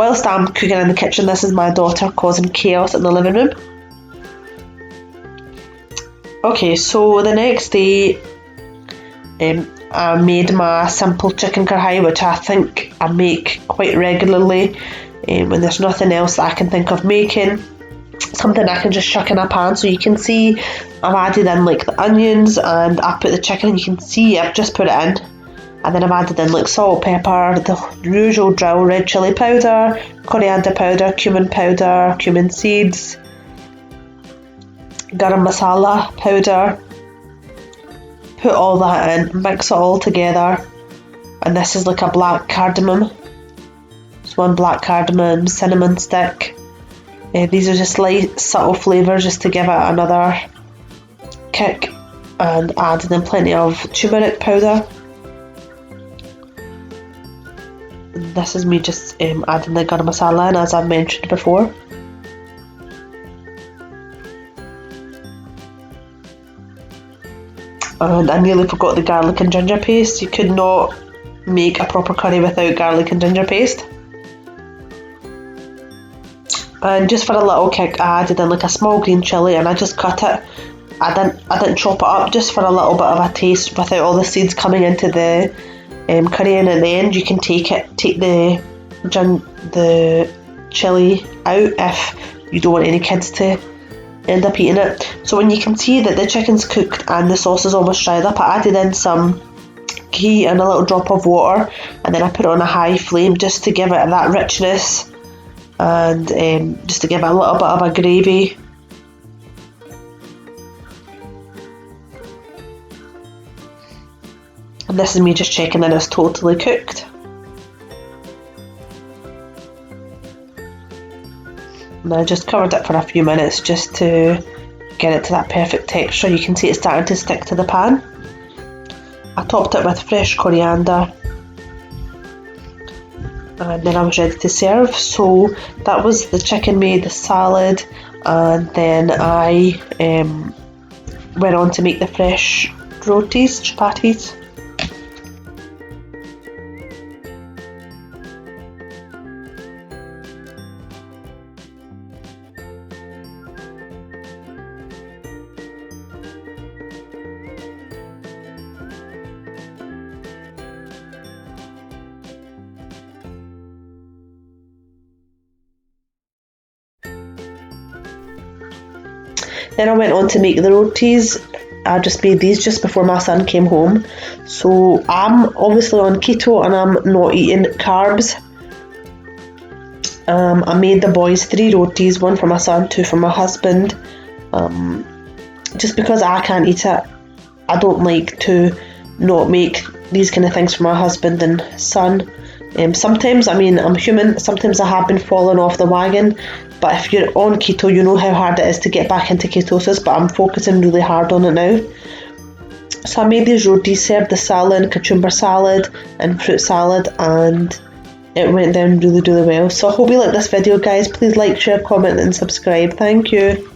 whilst I'm cooking in the kitchen, this is my daughter causing chaos in the living room. Okay, so the next day I made my simple chicken kadhai, which I think I make quite regularly when there's nothing else that I can think of making. Something I can just chuck in a pan. So you can see I've added in like the onions, and I put the chicken, and you can see I've just put it in, and then I've added in like salt, pepper, the usual drill, red chilli powder, coriander powder, cumin seeds, garam masala powder. Put all that in, mix it all together, and this is like a black cardamom. It's one black cardamom, cinnamon stick. These are just light, subtle flavours just to give it another kick, and adding in plenty of turmeric powder. And this is me just adding the garam masala in, as I've mentioned before. And I nearly forgot the garlic and ginger paste. You could not make a proper curry without garlic and ginger paste. And just for a little kick, I added in like a small green chilli, and I just cut it. I didn't chop it up, just for a little bit of a taste without all the seeds coming into the curry. And at the end, you can take the chilli out if you don't want any kids to end up eating it. So when you can see that the chicken's cooked and the sauce is almost dried up, I added in some ghee and a little drop of water, and then I put it on a high flame just to give it that richness, and just to give it a little bit of a gravy. And this is me just checking that it's totally cooked. And I just covered it for a few minutes just to get it to that perfect texture. You can see it's starting to stick to the pan. I topped it with fresh coriander, and then I was ready to serve. So that was the chicken made, the salad, and then I went on to make the fresh rotis, chappatis. Then I went on to make the rotis. I just made these just before my son came home. So I'm obviously on keto and I'm not eating carbs. I made the boys 3 rotis, 1 for my son, 2 for my husband. Just because I can't eat it, I don't like to not make these kind of things for my husband and son. Sometimes, I mean, I'm human, sometimes I have been falling off the wagon, but if you're on keto, you know how hard it is to get back into ketosis, but I'm focusing really hard on it now. So I made these rotis, served the Salan, cucumber salad and fruit salad, and it went down really, really well. So I hope you like this video, guys. Please like, share, comment and subscribe. Thank you.